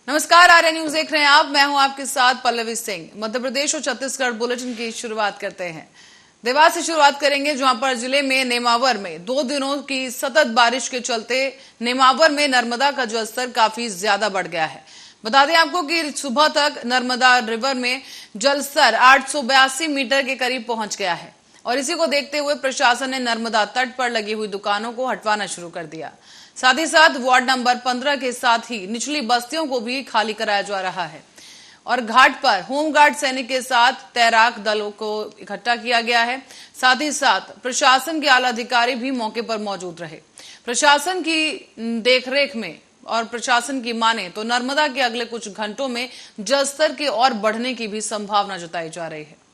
नमस्कार, आर्या न्यूज देख रहे हैं आप। मैं हूं आपके साथ पल्लवी सिंह। मध्य प्रदेश और छत्तीसगढ़ बुलेटिन की शुरुआत करते हैं। देवास से शुरुआत करेंगे, जहां पर जिले में नेमावर में 2 दिनों की सतत बारिश के चलते नेमावर में नर्मदा का जलस्तर काफी ज्यादा बढ़ गया है। बता दें आपको कि सुबह तक नर्मदा रिवर में जलस्तर 882 मीटर के करीब पहुंच गया है और इसी को देखते हुए प्रशासन ने नर्मदा तट पर लगी हुई दुकानों को हटवाना शुरू कर दिया। साथ ही साथ वार्ड नंबर 15 के साथ ही निचली बस्तियों को भी खाली कराया जा रहा है और घाट पर होमगार्ड सैनिक के साथ तैराक दलों को इकट्ठा किया गया है। साथ ही साथ प्रशासन के आला अधिकारी भी मौके पर मौजूद रहे। प्रशासन की देखरेख में और प्रशासन की माने तो नर्मदा के अगले कुछ घंटों में जलस्तर के और बढ़ने की भी संभावना जताई जा रही है।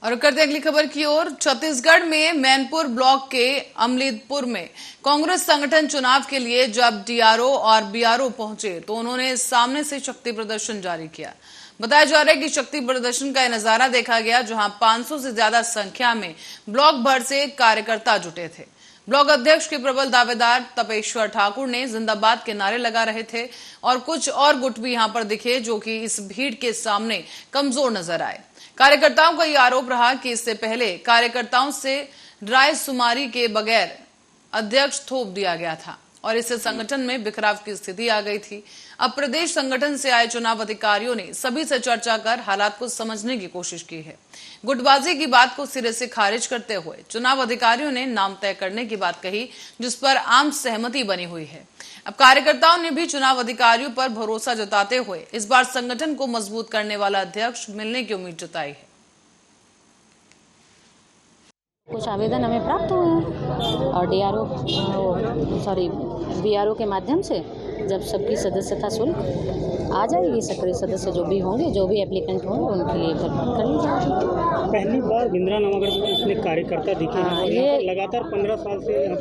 और करते अगली खबर की ओर। छत्तीसगढ़ में मैनपुर ब्लॉक के अमलीदपुर में कांग्रेस संगठन चुनाव के लिए जब डीआरओ और बीआरओ पहुंचे तो उन्होंने सामने से शक्ति प्रदर्शन जारी किया। बताया जा रहा है कि शक्ति प्रदर्शन का यह नजारा देखा गया, जहां 500 से ज्यादा संख्या में ब्लॉक भर से कार्यकर्ता जुटे थे। ब्लॉक अध्यक्ष के प्रबल दावेदार तपेश्वर ठाकुर ने जिंदाबाद के नारे लगा रहे थे और कुछ और गुट भी यहां पर दिखे, जो कि इस भीड़ के सामने कमजोर नजर आए। कार्यकर्ताओं का यह आरोप रहा कि इससे पहले कार्यकर्ताओं से राय सुमारी के बगैर अध्यक्ष थोप दिया गया था और इससे संगठन में बिखराव की स्थिति आ गई थी। अब प्रदेश संगठन से आए चुनाव अधिकारियों ने सभी से चर्चा कर हालात को समझने की कोशिश की है। गुटबाजी की बात को सिरे से खारिज करते हुए चुनाव अधिकारियों ने नाम तय करने की बात कही, जिस पर आम सहमति बनी हुई है। अब कार्यकर्ताओं ने भी चुनाव अधिकारियों पर भरोसा जताते हुए इस बार संगठन को मजबूत करने वाला अध्यक्ष मिलने की उम्मीद जताई है। कुछ आवेदन हमें प्राप्त हुए हैं और बीआरओ के माध्यम से जब सबकी सदस्यता शुल्क आ जाएगी, सक्रिय सदस्य जो भी होंगे, जो भी एप्लीकेंट होंगे, उनके लिए भरपाई कर ली जाएगी। पहली बार बिंद्रा नवागढ़ में इसमें कार्यकर्ता दिखे हैं। ये लगातार 15 साल से यहाँ पर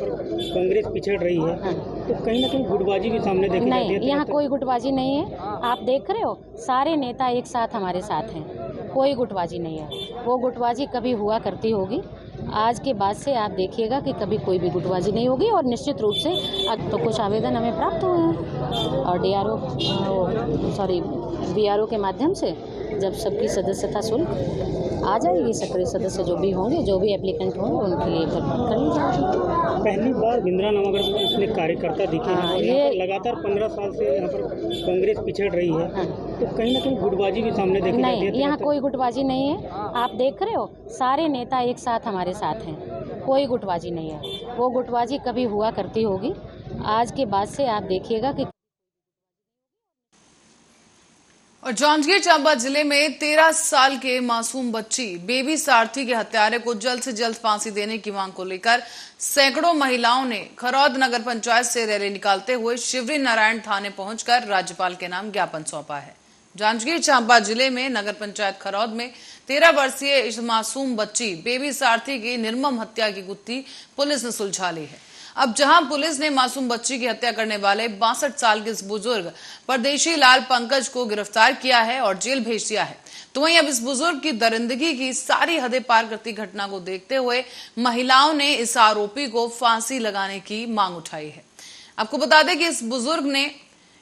कांग्रेस पिछड़ रही है। तो कहीं ना कहीं गुटबाजी भी सामने देखी जाती है। नहीं, यहाँ कोई गुटबाजी नहीं है। आप देख रहे हो, सारे नेता एक साथ हमारे साथ हैं, कोई गुटबाजी नहीं है। वो गुटबाजी कभी हुआ करती होगी, आज के बाद से आप देखिएगा कि कभी कोई भी गुटबाजी नहीं होगी और निश्चित रूप से तो कुछ आवेदन हमें प्राप्त हुए हैं और बीआरओ के माध्यम से जब सबकी सदस्यता शुल्क आ जाएगी, सक्रिय सदस्य जो भी होंगे, जो भी एप्लीकेंट होंगे, उनके लिए भरपाई कर ली जाएगी। पहली बार बिंद्रा नवागढ़ में इसमें कार्यकर्ता दिखे हैं। ये लगातार 15 साल से यहाँ पर कांग्रेस पिछड़ रही है। तो कहीं ना कहीं गुटबाजी भी सामने देखी जाती है। नहीं, यहाँ कोई गुटबाजी नहीं है। आप देख रहे हो, सारे नेता एक साथ हमारे साथ हैं, कोई गुटबाजी नहीं है। वो गुटबाजी कभी हुआ करती होगी, आज के बाद से आप देखिएगा कि। और जांजगीर चांपा जिले में 13 साल के मासूम बच्ची बेबी सारथी के हत्यारे को जल्द से जल्द फांसी देने की मांग को लेकर सैकड़ों महिलाओं ने खरौद नगर पंचायत से रैली निकालते हुए शिवरी नारायण थाने पहुंचकर राज्यपाल के नाम ज्ञापन सौंपा है। जांजगीर चांपा जिले में नगर पंचायत खरौद में 13 वर्षीय इस मासूम बच्ची बेबी सारथी की निर्मम हत्या की गुत्थी पुलिस ने सुलझा ली है। अब जहां पुलिस ने मासूम बच्ची की हत्या करने वाले 62 साल के इस बुजुर्ग परदेशी लाल पंकज को गिरफ्तार किया है और जेल भेज दिया है, तो वहीं अब इस बुजुर्ग की दरिंदगी की सारी हदें पार करती घटना को देखते हुए महिलाओं ने इस आरोपी को फांसी लगाने की मांग उठाई है। आपको बता दें कि इस बुजुर्ग ने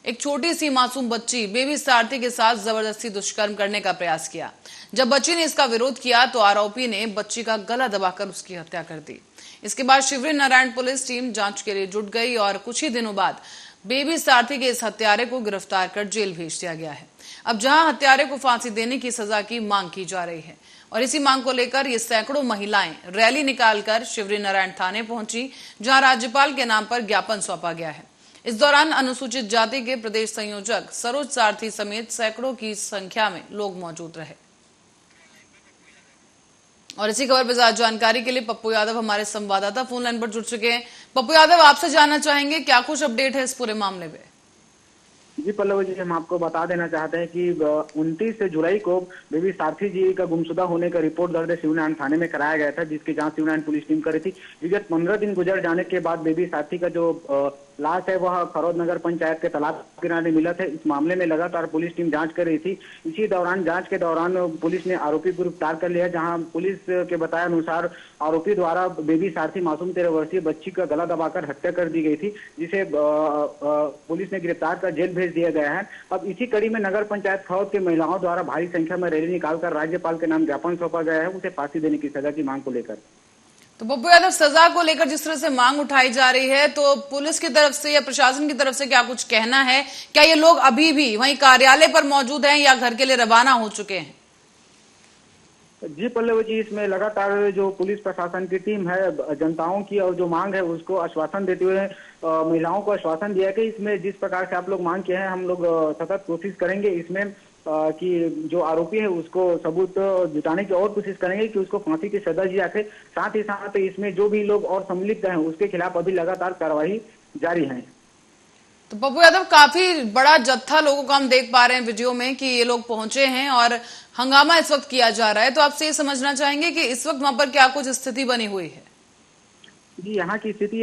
एक छोटी सी मासूम बच्ची बेबी सारथी के साथ जबरदस्ती दुष्कर्म करने का प्रयास किया। जब बच्ची ने इसका विरोध किया तो आरोपी ने बच्ची का गला दबाकर उसकी हत्या कर दी। इसके बाद शिवरी नारायण पुलिस टीम जांच के लिए जुट गई और कुछ ही दिनों बाद बेबी सारथी के इस हत्यारे को गिरफ्तार कर जेल भेज दिया गया है। अब जहां हत्यारे को फांसी देने की सजा की मांग की जा रही है और इसी मांग को लेकर ये सैकड़ों महिलाएं रैली निकालकर शिवरी नारायण थाने पहुंची, जहां राज्यपाल के नाम पर ज्ञापन सौंपा गया है। इस दौरान अनुसूचित जाति के प्रदेश संयोजक सरोज सारथी समेत सैकड़ों की संख्या में लोग मौजूद रहे। और इसी खबर पर ज्यादा जानकारी के लिए पप्पू यादव हमारे संवाददाता फोन लाइन पर जुड़ चुके हैं। पप्पू यादव, आपसे जानना चाहेंगे क्या कुछ अपडेट है इस पूरे मामले में? जी पल्लवी जी, हम आपको बता देना चाहते हैं कि 29 जुलाई को बेबी सारथी जी का गुमशुदा होने का रिपोर्ट दर्ज शिवनारायण थाने में कराया गया था, जिसकी जांच शिवनारायण पुलिस टीम कर रही थी। विगत 15 दिन गुजर जाने के बाद बेबी सारथी का जो लाश है वह खरौद नगर पंचायत के तालाब किनारे मिला था। इस मामले में लगातार पुलिस टीम जांच कर रही थी। इसी दौरान जांच के दौरान पुलिस ने आरोपी को गिरफ्तार कर लिया, जहां पुलिस के बताए अनुसार आरोपी द्वारा बेबी सारथी मासूम 13 वर्षीय बच्ची का गला दबाकर हत्या कर दी गई थी, जिसे पुलिस ने गिरफ्तार कर जेल भेज दिया गया है। अब इसी कड़ी में नगर पंचायत खरौद के महिलाओं द्वारा भारी संख्या में रैली निकालकर राज्यपाल के नाम ज्ञापन सौंपा गया है, उसे फांसी देने की सजा की मांग को लेकर। तो पप्पू यादव, सजा को लेकर जिस तरह से मांग उठाई जा रही है, तो पुलिस की तरफ से या प्रशासन की तरफ से क्या कुछ कहना है? क्या ये लोग अभी भी वहीं कार्यालय पर मौजूद हैं या घर के लिए रवाना हो चुके हैं? जी पल्लवी जी, इसमें लगातार जो पुलिस प्रशासन की टीम है जनताओं की और जो मांग है उसको आश्वासन देते हुए महिलाओं को आश्वासन दिया कि इसमें जिस प्रकार से आप लोग मांग किए हैं हम लोग सतत कोशिश करेंगे इसमें कि जो आरोपी है उसको सबूत जुटाने की और कोशिश करेंगे कि उसको फांसी की सजा दी जाए। साथ ही साथ इसमें जो भी लोग और संलिप्त हैं उसके खिलाफ अभी लगातार कार्रवाई जारी है। तो पप्पू यादव, काफी बड़ा जत्था लोगों को हम देख पा रहे हैं वीडियो में कि ये लोग पहुंचे हैं और हंगामा इस वक्त किया जा रहा है, तो आपसे ये समझना चाहेंगे कि इस वक्त वहां पर क्या कुछ स्थिति बनी हुई है? जी, यहाँ की स्थिति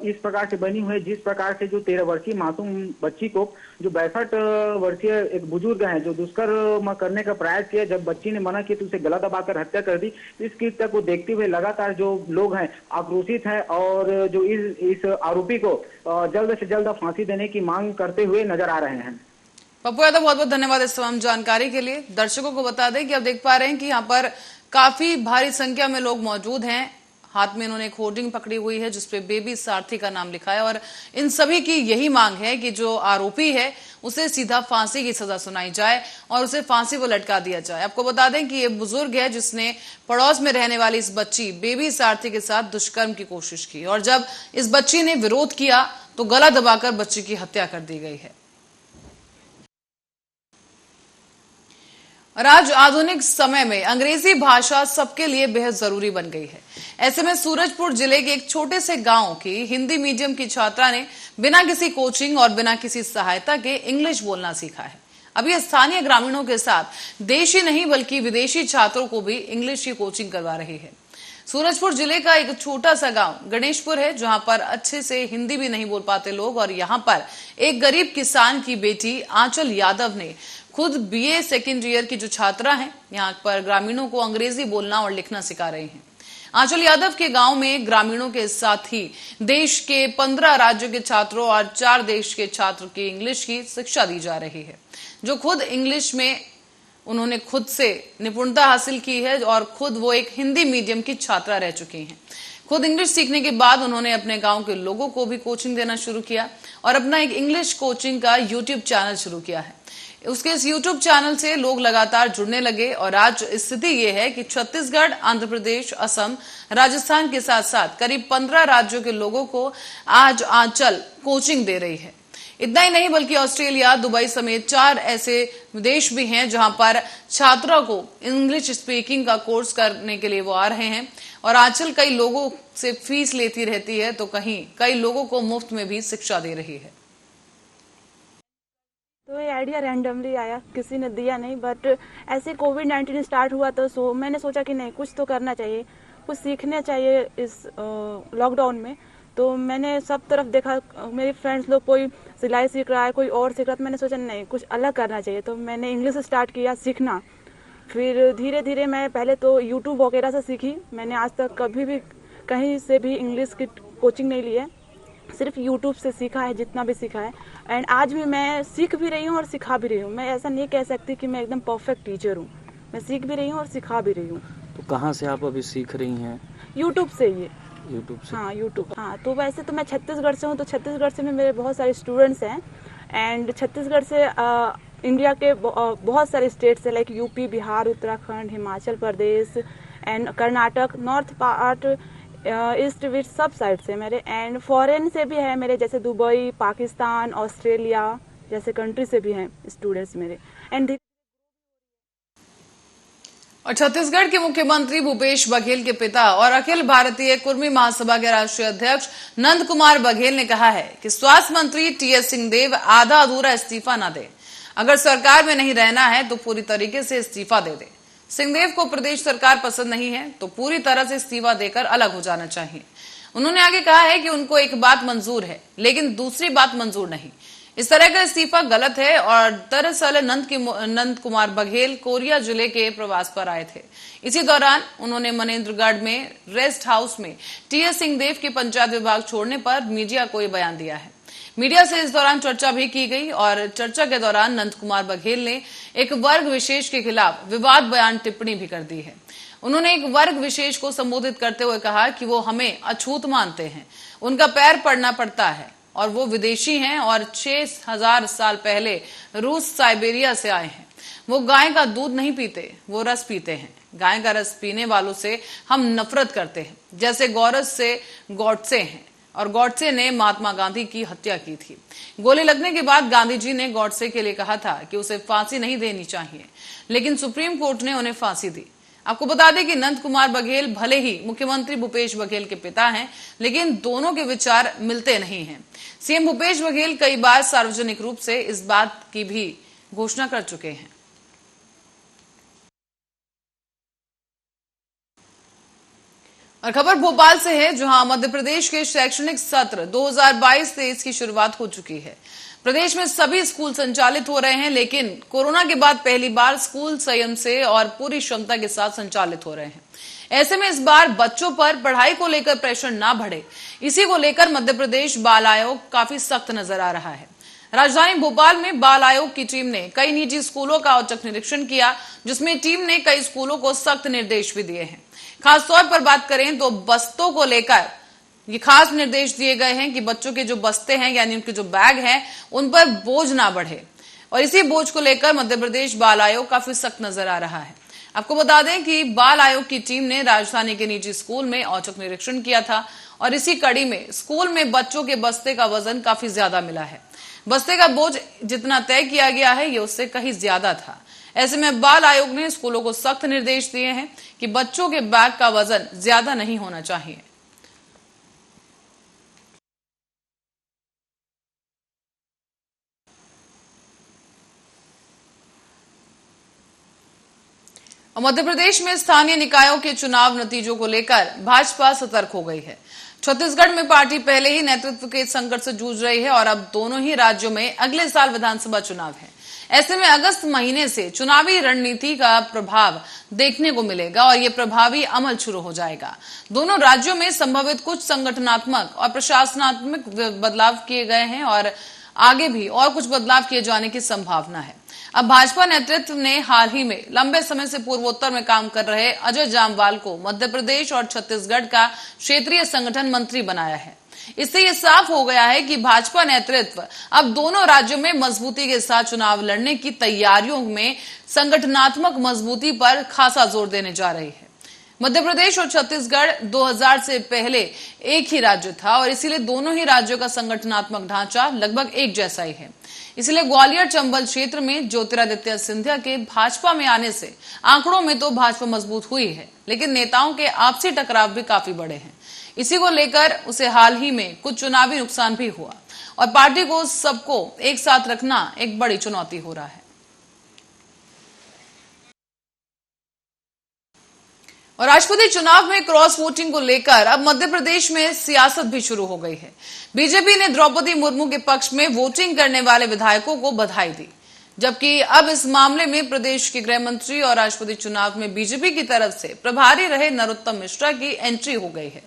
इस प्रकार से बनी हुई है जिस प्रकार से जो 13 वर्षीय मासूम बच्ची को जो 62 वर्षीय एक बुजुर्ग हैं जो दुष्कर्म करने का प्रयास किया, जब बच्ची ने मना किया तो उसे गला दबाकर हत्या कर दी। इस कृत्य को देखते हुए लगातार जो लोग हैं आक्रोशित हैं और जो इस आरोपी को जल्द से जल्द फांसी देने की मांग करते हुए नजर आ रहे हैं। पप्पू यादव, बहुत बहुत धन्यवाद इस तमाम जानकारी के लिए। दर्शकों को बता दें कि आप देख पा रहे हैं कि यहाँ पर काफी भारी संख्या में लोग मौजूद हैं। हाथ में इन्होंने एक होर्डिंग पकड़ी हुई है जिसपे बेबी सारथी का नाम लिखा है और इन सभी की यही मांग है कि जो आरोपी है उसे सीधा फांसी की सजा सुनाई जाए और उसे फांसी पर लटका दिया जाए। आपको बता दें कि ये बुजुर्ग है जिसने पड़ोस में रहने वाली इस बच्ची बेबी सारथी के साथ दुष्कर्म की कोशिश की और जब इस बच्ची ने विरोध किया तो गला दबाकर बच्ची की हत्या कर दी गई है। और आज आधुनिक समय में अंग्रेजी भाषा सबके लिए बेहद जरूरी बन गई है। ऐसे में सूरजपुर जिले के एक छोटे से गांव की हिंदी मीडियम की छात्रा ने बिना किसी कोचिंग और बिना किसी सहायता के इंग्लिश बोलना सीखा है। अब ये स्थानीय ग्रामीणों के साथ देशी नहीं बल्कि विदेशी छात्रों को भी इंग्लिश की कोचिंग करवा रही है। सूरजपुर जिले का एक छोटा सा गांव गणेशपुर है जहां पर अच्छे से हिंदी भी नहीं बोल पाते लोग और यहां पर एक गरीब किसान की बेटी आंचल यादव ने खुद बीए सेकेंड ईयर की जो छात्रा हैं यहाँ पर ग्रामीणों को अंग्रेजी बोलना और लिखना सिखा रही हैं। आंचल यादव के गांव में ग्रामीणों के साथ ही देश के 15 राज्यों के छात्रों और 4 देश के छात्र की इंग्लिश की शिक्षा दी जा रही है। जो खुद इंग्लिश में उन्होंने खुद से निपुणता हासिल की है और खुद वो एक हिंदी मीडियम की छात्रा रह चुकी हैं। खुद इंग्लिश सीखने के बाद उन्होंने अपने गांव के लोगों को भी कोचिंग देना शुरू किया और अपना एक इंग्लिश कोचिंग का यूट्यूब चैनल शुरू किया है। उसके इस यूट्यूब चैनल से लोग लगातार जुड़ने लगे और आज स्थिति ये है कि छत्तीसगढ़, आंध्र प्रदेश, असम, राजस्थान के साथ साथ करीब 15 राज्यों के लोगों को आज आंचल कोचिंग दे रही है। इतना ही नहीं बल्कि ऑस्ट्रेलिया, दुबई समेत 4 ऐसे देश भी हैं जहां पर छात्रों को इंग्लिश स्पीकिंग का कोर्स करने के लिए वो आ रहे हैं और आंचल कई लोगों से फीस लेती रहती है तो कहीं कई लोगों को मुफ्त में भी शिक्षा दे रही है। तो ये आइडिया रैंडमली आया, किसी ने दिया नहीं, बट ऐसे कोविड-19 स्टार्ट हुआ तो मैंने सोचा कि नहीं, कुछ तो करना चाहिए, कुछ सीखना चाहिए इस लॉकडाउन में। तो मैंने सब तरफ देखा, मेरे फ्रेंड्स लोग कोई सिलाई सीख रहा है, कोई और सीख रहा है, तो मैंने सोचा नहीं, कुछ अलग करना चाहिए। तो मैंने इंग्लिश स्टार्ट किया सीखना। फिर धीरे धीरे मैं पहले तो यूट्यूब वगैरह से सीखी। मैंने आज तक कभी भी कहीं से भी इंग्लिश की कोचिंग नहीं ली है, सिर्फ यूट्यूब से सीखा है जितना भी सीखा है। एंड आज भी मैं सीख भी रही हूँ और सिखा भी रही हूँ। मैं ऐसा नहीं कह सकती कि मैं एकदम परफेक्ट टीचर हूँ, मैं सीख भी रही हूँ और सिखा भी रही हूँ। तो कहाँ से आप अभी सीख रही हैं? यूट्यूब से ही। यूट्यूब से? हाँ, यूट्यूब। हाँ, तो वैसे तो मैं छत्तीसगढ़ से हूँ, तो छत्तीसगढ़ से में मेरे बहुत सारे स्टूडेंट्स हैं। एंड छत्तीसगढ़ से इंडिया के बहुत सारे स्टेट्स है, like UP, Bihar, Uttarakhand, Himachal Pradesh and Karnataka, north part, east west, सब साइड से मेरे। एंड फॉरेन से भी है मेरे, जैसे दुबई, पाकिस्तान, ऑस्ट्रेलिया जैसे कंट्री से भी हैं स्टूडेंट्स मेरे। एंड और छत्तीसगढ़ के मुख्यमंत्री भूपेश बघेल के पिता और अखिल भारतीय कुर्मी महासभा के राष्ट्रीय अध्यक्ष नंद कुमार बघेल ने कहा है कि स्वास्थ्य मंत्री टीएस सिंहदेव आधा अधूरा इस्तीफा न दे। अगर सरकार में नहीं रहना है तो पूरी तरीके से इस्तीफा दे दे। सिंहदेव को प्रदेश सरकार पसंद नहीं है तो पूरी तरह से इस्तीफा देकर अलग हो जाना चाहिए। उन्होंने आगे कहा है कि उनको एक बात मंजूर है लेकिन दूसरी बात मंजूर नहीं। इस तरह का इस्तीफा गलत है और दरअसल नंद कुमार बघेल कोरिया जिले के प्रवास पर आए थे। इसी दौरान उन्होंने मनेन्द्रगढ़ में रेस्ट हाउस में टीएस सिंहदेव के पंचायत विभाग छोड़ने पर मीडिया को यह बयान दिया है। मीडिया से इस दौरान चर्चा भी की गई और चर्चा के दौरान नंद कुमार बघेल ने एक वर्ग विशेष के खिलाफ विवाद बयान टिप्पणी भी कर दी है। उन्होंने एक वर्ग विशेष को संबोधित करते हुए कहा कि वो हमें अछूत मानते हैं, उनका पैर पड़ना पड़ता है और वो विदेशी हैं और 6000 साल पहले रूस साइबेरिया से आए हैं। वो गाय का दूध नहीं पीते, वो रस पीते हैं। गाय का रस पीने वालों से हम नफरत करते हैं, जैसे गौरस से गॉडसे हैं और गॉडसे ने महात्मा गांधी की हत्या की थी। गोली लगने के बाद गांधी जी ने गॉडसे के लिए कहा था कि उसे फांसी नहीं देनी चाहिए, लेकिन सुप्रीम कोर्ट ने उन्हें फांसी दी। आपको बता दें कि नंद कुमार बघेल भले ही मुख्यमंत्री भूपेश बघेल के पिता हैं, लेकिन दोनों के विचार मिलते नहीं हैं। सीएम भूपेश बघेल कई बार सार्वजनिक रूप से इस बात की भी घोषणा कर चुके हैं। और खबर भोपाल से है, जहां मध्य प्रदेश के शैक्षणिक सत्र 2022-23 की शुरुआत हो चुकी है। प्रदेश में सभी स्कूल संचालित हो रहे हैं, लेकिन कोरोना के बाद पहली बार स्कूल संयम से और पूरी क्षमता के साथ संचालित हो रहे हैं। ऐसे में इस बार बच्चों पर पढ़ाई को लेकर प्रेशर ना बढ़े, इसी को लेकर मध्य प्रदेश बाल आयोग काफी सख्त नजर आ रहा है। राजधानी भोपाल में बाल आयोग की टीम ने कई निजी स्कूलों का औचक निरीक्षण किया, जिसमें टीम ने कई स्कूलों को सख्त निर्देश भी दिए हैं। खासतौर पर बात करें तो बस्तों को लेकर ये खास निर्देश दिए गए हैं कि बच्चों के जो बस्ते हैं यानी उनके जो बैग हैं उन पर बोझ ना बढ़े, और इसी बोझ को लेकर मध्य प्रदेश बाल आयोग काफी सख्त नजर आ रहा है। आपको बता दें कि बाल आयोग की टीम ने राजधानी के निजी स्कूल में औचक निरीक्षण किया था और इसी कड़ी में स्कूल में बच्चों के बस्ते का वजन काफी ज्यादा मिला है। बस्ते का बोझ जितना तय किया गया है ये उससे कहीं ज्यादा था। ऐसे में बाल आयोग ने स्कूलों को सख्त निर्देश दिए हैं कि बच्चों के बैग का वजन ज्यादा नहीं होना चाहिए। मध्य प्रदेश में स्थानीय निकायों के चुनाव नतीजों को लेकर भाजपा सतर्क हो गई है। छत्तीसगढ़ में पार्टी पहले ही नेतृत्व के संकट से जूझ रही है और अब दोनों ही राज्यों में अगले साल विधानसभा चुनाव है। ऐसे में अगस्त महीने से चुनावी रणनीति का प्रभाव देखने को मिलेगा और ये प्रभावी अमल शुरू हो जाएगा। दोनों राज्यों में संभवित कुछ संगठनात्मक और प्रशासनात्मक बदलाव किए गए हैं और आगे भी और कुछ बदलाव किए जाने की संभावना है। अब भाजपा नेतृत्व ने हाल ही में लंबे समय से पूर्वोत्तर में काम कर रहे अजय जामवाल को मध्य प्रदेश और छत्तीसगढ़ का क्षेत्रीय संगठन मंत्री बनाया है। इससे यह साफ हो गया है कि भाजपा नेतृत्व अब दोनों राज्यों में मजबूती के साथ चुनाव लड़ने की तैयारियों में संगठनात्मक मजबूती पर खासा जोर देने जा रही है। मध्य प्रदेश और छत्तीसगढ़ 2000 से पहले एक ही राज्य था और इसीलिए दोनों ही राज्यों का संगठनात्मक ढांचा लगभग एक जैसा ही है। इसलिए ग्वालियर चंबल क्षेत्र में ज्योतिरादित्य सिंधिया के भाजपा में आने से आंकड़ों में तो भाजपा मजबूत हुई है, लेकिन नेताओं के आपसी टकराव भी काफी बड़े हैं। इसी को लेकर उसे हाल ही में कुछ चुनावी नुकसान भी हुआ और पार्टी को सबको एक साथ रखना एक बड़ी चुनौती हो रहा है। और राष्ट्रपति चुनाव में क्रॉस वोटिंग को लेकर अब मध्य प्रदेश में सियासत भी शुरू हो गई है। बीजेपी ने द्रौपदी मुर्मू के पक्ष में वोटिंग करने वाले विधायकों को बधाई दी, जबकि अब इस मामले में प्रदेश के गृह मंत्री और राष्ट्रपति चुनाव में बीजेपी की तरफ से प्रभारी रहे नरोत्तम मिश्रा की एंट्री हो गई है।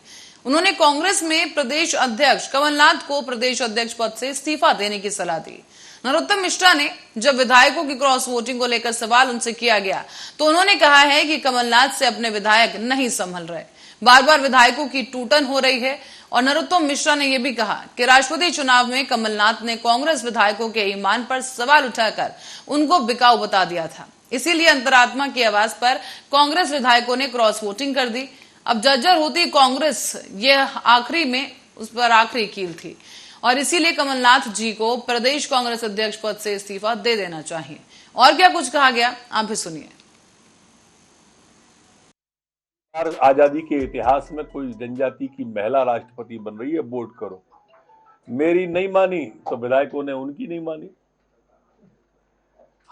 उन्होंने कांग्रेस में प्रदेश अध्यक्ष कमलनाथ को प्रदेश अध्यक्ष पद से इस्तीफा देने की सलाह दी। नरोत्तम मिश्रा ने जब विधायकों की क्रॉस वोटिंग को लेकर सवाल उनसे किया गया तो उन्होंने कहा है कि कमलनाथ से अपने विधायक नहीं संभल रहे, बार बार विधायकों की टूटन हो रही है। और नरोत्तम मिश्रा ने यह भी कहा कि राष्ट्रपति चुनाव में कमलनाथ ने कांग्रेस विधायकों के ईमान पर सवाल उठाकर उनको बिकाऊ बता दिया था, इसीलिए अंतरात्मा की आवाज पर कांग्रेस विधायकों ने क्रॉस वोटिंग कर दी। अब जर्जर होती कांग्रेस, यह आखिरी में उस पर आखिरी कील थी और इसीलिए कमलनाथ जी को प्रदेश कांग्रेस अध्यक्ष पद से इस्तीफा दे देना चाहिए। और क्या कुछ कहा गया आप भी सुनिए। आजादी के इतिहास में कोई जनजाति की महिला राष्ट्रपति बन रही है, वोट करो। मेरी नहीं मानी तो विधायकों ने उनकी नहीं मानी।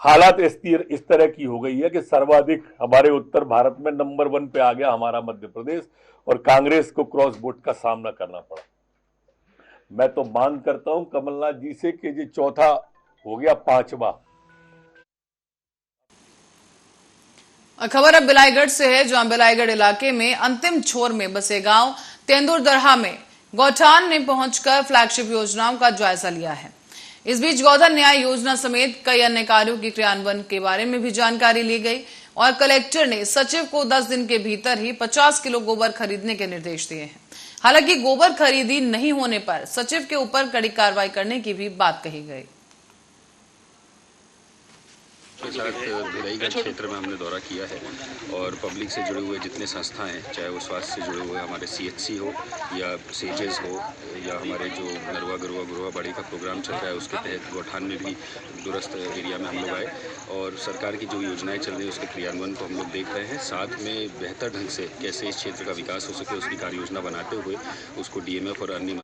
हालात इस तरह की हो गई है कि सर्वाधिक हमारे उत्तर भारत में नंबर 1 पे आ गया हमारा मध्य प्रदेश और कांग्रेस को क्रॉस वोट का सामना करना पड़ा। मैं तो मांग करता हूं कमलनाथ जी से कि ये चौथा हो गया 5वां। खबर अब बिलाईगढ़ से है, जहां बिलाईगढ़ इलाके में अंतिम छोर में बसे गांव तेंदुरदरहा में गौठान ने पहुंचकर फ्लैगशिप योजनाओं का जायजा लिया है। इस बीच गोधन न्याय योजना समेत कई अन्य कार्यों के क्रियान्वयन के बारे में भी जानकारी ली गई और कलेक्टर ने सचिव को 10 दिन के भीतर ही 50 किलो गोबर खरीदने के निर्देश दिए हैं। हालांकि गोबर खरीदी नहीं होने पर सचिव के ऊपर कड़ी कार्रवाई करने की भी बात कही गई। के साथ बिलाईगढ़ क्षेत्र में हमने दौरा किया है और पब्लिक से जुड़े हुए जितने संस्थाएं हैं, चाहे वो स्वास्थ्य से जुड़े हुए हमारे CHC हो या सेजेस हो या हमारे जो नरवा गरुआ गुरुआ बाड़ी का प्रोग्राम चल रहा है उसके तहत गौठान में भी दूरस्थ एरिया में हम लोग आए और सरकार की जो योजनाएं चल रही है उसके क्रियान्वयन को हम लोग देख रहे हैं। साथ में बेहतर ढंग से कैसे इस क्षेत्र का विकास हो सके उसकी कार्य योजना बनाते हुए उसको DMF और अन्य।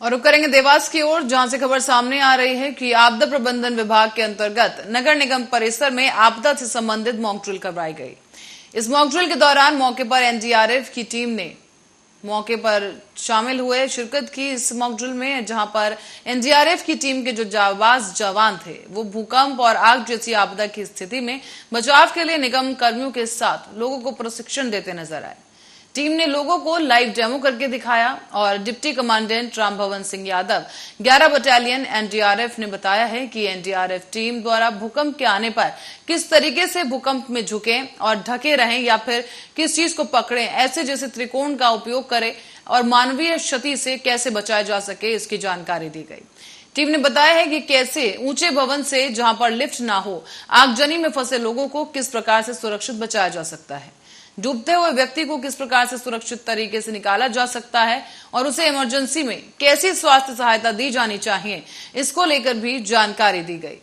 और रुक करेंगे देवास की ओर, जहां से खबर सामने आ रही है कि आपदा प्रबंधन विभाग के अंतर्गत नगर निगम परिसर में आपदा से संबंधित मॉक ड्रिल करवाई गई। इस मॉक ड्रिल के दौरान मौके पर NDRF की टीम ने मौके पर शामिल हुए शिरकत की इस मॉक ड्रिल में, जहां पर NDRF की टीम के जो जाबाज जवान थे वो भूकंप और आग जैसी आपदा की स्थिति में बचाव के लिए निगम कर्मियों के साथ लोगों को प्रशिक्षण देते नजर आए। टीम ने लोगों को लाइव डेमो करके दिखाया और deputy commandant Rambhawan Singh Yadav 11 battalion NDRF ने बताया है कि NDRF टीम द्वारा भूकंप के आने पर किस तरीके से भूकंप में झुके और ढके रहें या फिर किस चीज को पकड़े, ऐसे जैसे त्रिकोण का उपयोग करें और मानवीय क्षति से कैसे बचाया जा सके, इसकी जानकारी दी गई। टीम ने बताया है कि कैसे ऊंचे भवन से जहां पर लिफ्ट ना हो आगजनी में फंसे लोगों को किस प्रकार से सुरक्षित बचाया जा सकता है, डूबते हुए व्यक्ति को किस प्रकार से सुरक्षित तरीके से निकाला जा सकता है और उसे इमरजेंसी में कैसी स्वास्थ्य सहायता दी जानी चाहिए, इसको लेकर भी जानकारी दी गई।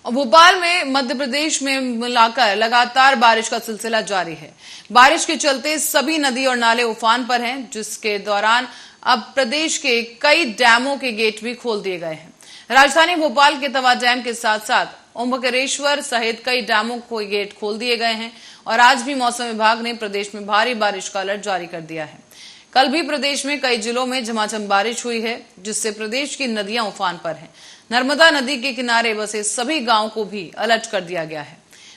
और भोपाल में मध्य प्रदेश में मिलाकर लगातार बारिश का सिलसिला जारी है। बारिश के चलते सभी नदी और नाले उफान पर हैं, जिसके दौरान अब प्रदेश के कई डैमों के गेट भी खोल दिए गए हैं। राजधानी भोपाल के तवा डैम के साथ साथ ओमकारेश्वर सहित कई डैमों को गेट खोल दिए गए हैं और आज भी मौसम विभाग ने प्रदेश में भारी बारिश का अलर्ट जारी कर दिया है। कल भी प्रदेश में कई जिलों में झमाझम बारिश हुई है, जिससे प्रदेश की नदियां उफान पर हैं। नर्मदा नदी के किनारे बसे सभी गांवों को भी अलर्ट कर दिया गया है।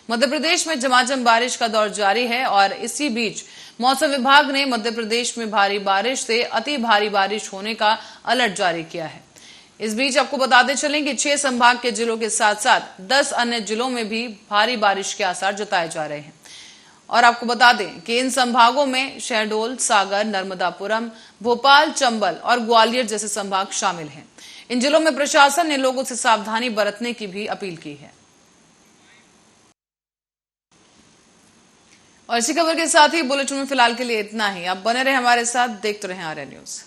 मध्य प्रदेश में झमाझम बारिश का दौर जारी है और इसी बीच मौसम विभाग ने मध्य प्रदेश में भारी बारिश से अति भारी बारिश होने का अलर्ट जारी किया है। इस बीच आपको बताते चलें कि 6 संभाग के जिलों के साथ साथ 10 अन्य जिलों में भी भारी बारिश के आसार जताए जा रहे हैं। और आपको बता दें कि इन संभागों में शहडोल, सागर, नर्मदापुरम, भोपाल, चंबल और ग्वालियर जैसे संभाग शामिल हैं। इन जिलों में प्रशासन ने लोगों से सावधानी बरतने की भी अपील की है। और इसी खबर के साथ ही बुलेटिन में फिलहाल के लिए इतना ही। आप बने रहे हमारे साथ, देखते रहे आर्या न्यूज।